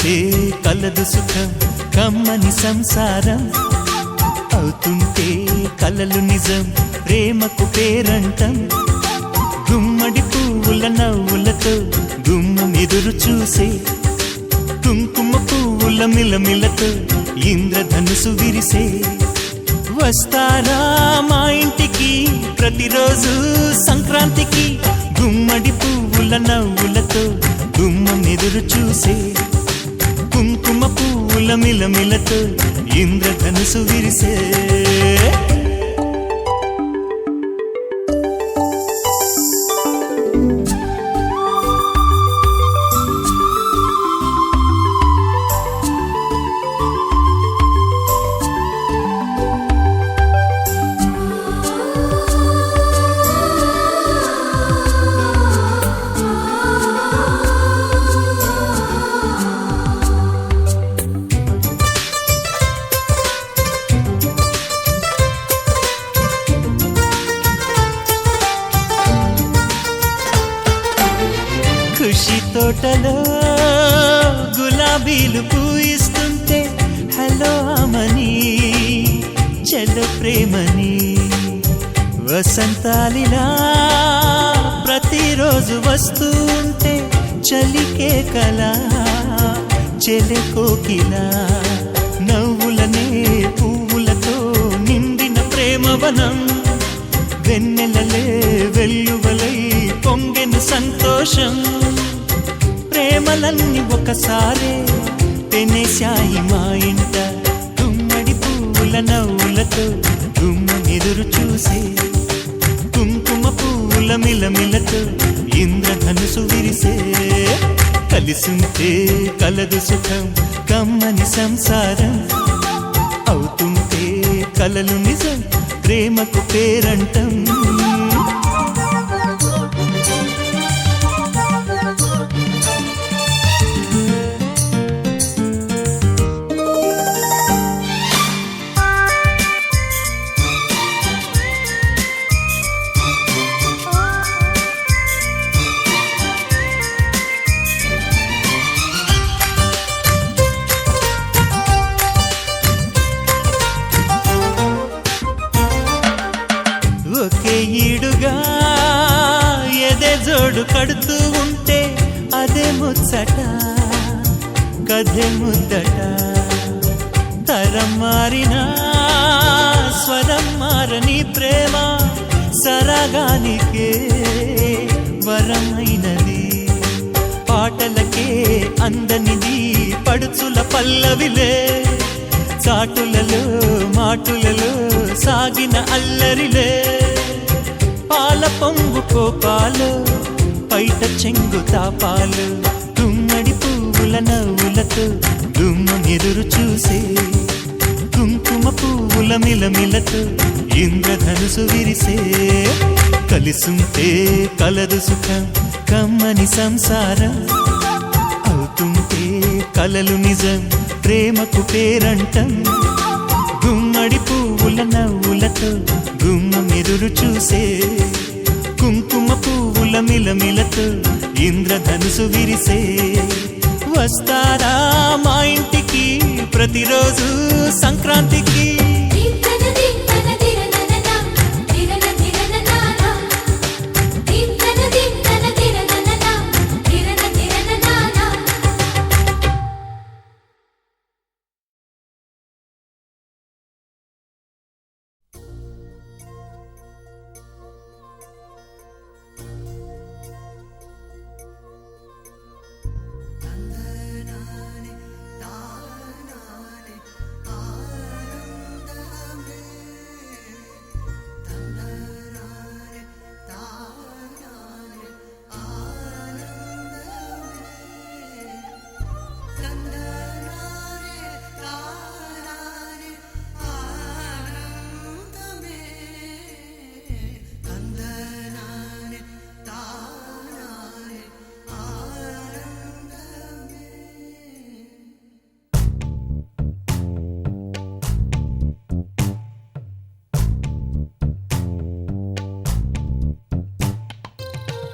కలిసుంటే కలదు సుఖం కమ్మని సంసారం అవుతుంటే కలలు నిజం ప్రేమకు పేరంటం గుమ్మడి పువ్వుల నవ్వులతో గుమ్మం ఎదురు చూసే కుంకుమ పువ్వుల మిలమిలతో ఇంద్రధనుసు విరిసే వస్తారా మా ఇంటికి ప్రతిరోజు సంక్రాంతికి గుమ్మడి పువ్వుల నవ్వులతో గుమ్మం ఎదురు చూసే కుంకుమ పువ్వుల మిలమిలతో ఇంద్రధనుసు విరిసే ఖుషి తోటలో గులాబీలు పూయిస్తుంటే హలో అమని చెల్ల ప్రేమని వసంతాలిలా ప్రతిరోజు వస్తూ ఉంటే చలికే కలా చెలె కోకిలా నవ్వులనే పువ్వులతో నిండిన ప్రేమవనం వెన్నెలలే వెల్లువలై పొంగెను సంతోషం ప్రేమలన్నీ ఒకసారే తెనేశాయి మా ఇంట గుమ్మడి పువ్వుల నవ్వులతో గుమ్మం ఎదురు చూసే కుంకుమ పువ్వుల మిలమిలతో ఇంద్రధనుసు విరిసే కలిసుంటే కలదు సుఖం కమ్మని సంసారం అవుతుంటే కలలు నిజం ప్రేమకు పేరంటం ఒకే ఈడుగా ఎదే జోడు కడుతూ ఉంటే అదే ముచ్చట కథే ముద్దట తరం మారినా స్వరం మారని ప్రేమ సరగానికే వరమైనది పాటలకే అందనిది పడుచుల పల్లవిలే చాటులలో మాటులలో సాగిన అల్లరిలే పాల పొంగు కోపాలు పైట చెంగు తాపాలు గుమ్మడి పువ్వుల నవ్వులతో గుమ్మం ఎదురు చూసే కుంకుమ పువ్వుల మిలమిలతో ఇంద్రధనుసు విరిసే కలిసుంటే కలదు సుఖం కమ్మని సంసారం అవుతుంటే కలలు నిజం ప్రేమకు పేరంటం గుమ్మడి పువ్వుల నవ్వులతో గుమ్మం ఎదురు చూసే కుంకుమ పువ్వుల మిలమిలతో ఇంద్రధనుసు విరిసే వస్తారా మా ఇంటికి ప్రతిరోజు సంక్రాంతికి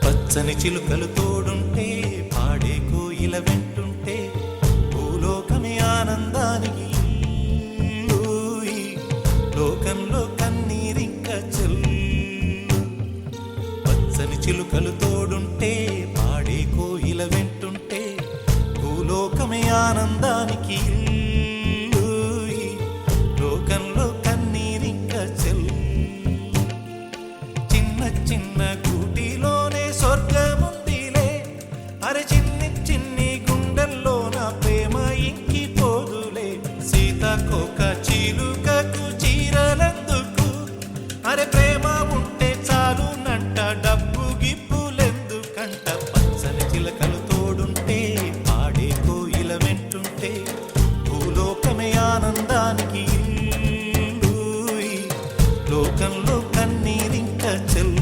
పచ్చని చిలుకలు తోడుంటే పాడే కోయిల వెంటుంటే చిలుకలు తోడుంటే పాడే కోయిల వెంటుంటే భూలోకమే ఆనందానికి ఇల్లు. ఈ లోకంలో కన్నీరింక చెల్లు. చిన్న చిన్న గూటిలోనే స్వర్గముందిలే. అరే చిన్ని చిన్ని గుండెల్లో నా ప్రేమ ఇంకిపోదులే. సీతాకోక చిలుకకు చీరలెందుకు? అరే ప్రేమ ఉంటే చాలు నంట, డబ్బు గిప్పులెందుకంట. పచ్చని చిలకలు తోడుంటే పాడే కోయిల వెంటుంటే భూలోకమే ఆనందానికి ఇల్లు. ఈ లోకంలో కన్నీరింక చెల్లు.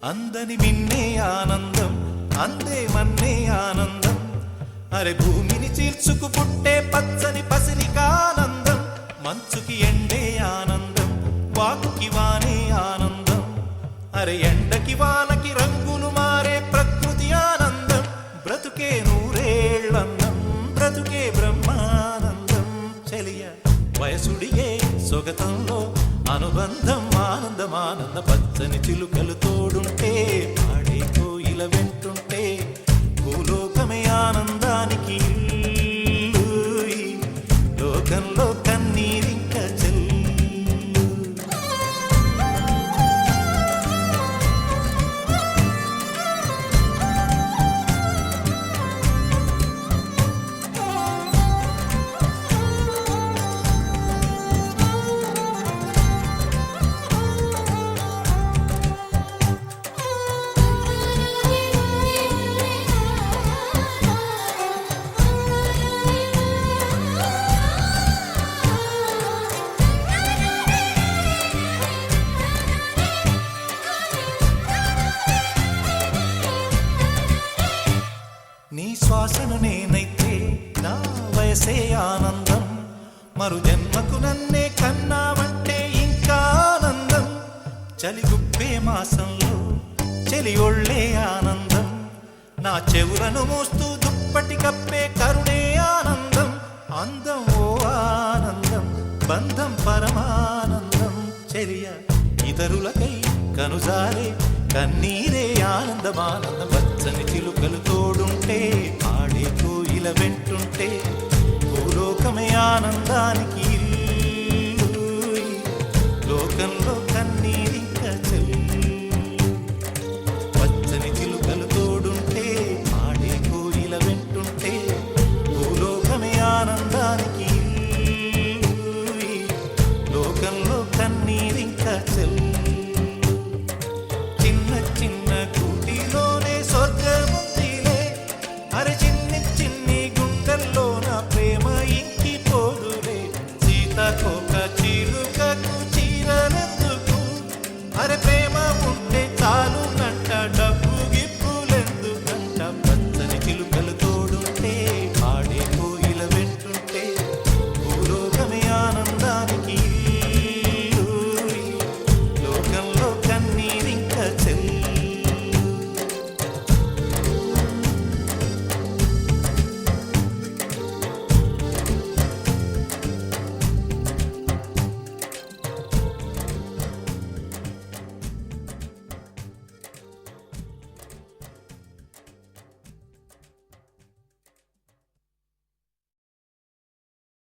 అందని మిన్నే ఆనందం, అందే మన్నే ఆనందం. అరే భూమిని చీల్చుకు పుట్టే పచ్చని పసిరికానందం. మంచుకి ఎండే ఆనందం, వాకుకి వానే ఆనందం. అరే ఎండకి వానకి రంగులు మారే ప్రకృతి ఆనందం. బ్రతుకే నూరేళ్ళందం, బ్రతుకే బ్రహ్మానందం. చెలియ వయసుడిగే సొగతంలో అనుబంధం ఆనందం ఆనంద. పచ్చని చిలుకలు తోడుంటే పాడే కోయిల వెంటుంటే భూలోకమే ఆనందానికి ఇల్లు. ఈ లోకంలో కన్నీరింక చెల్లు. నీ శ్వాసను నేనైతే నా వయసే ఆనందం. మరు జన్మకు నన్నే కన్నావంటే ఇంకా ఆనందం. చలిగుప్పే మాసంలో చెలి ఒళ్ళే ఆనందం. నా చెవులను మోస్తూ దుప్పటి కప్పే కరుణే ఆనందం. అందం ఓ ఆనందం, బంధం పరమానందం. చెలియ ఇతరులకై కనుజారే కన్నీరే ఆనందమానందం. పచ్చని చిలుకలు తోడుంటే పాడే కోయిల వెంటుంటే భూలోకమే ఆనందానికి ఇల్లు. లోకంలో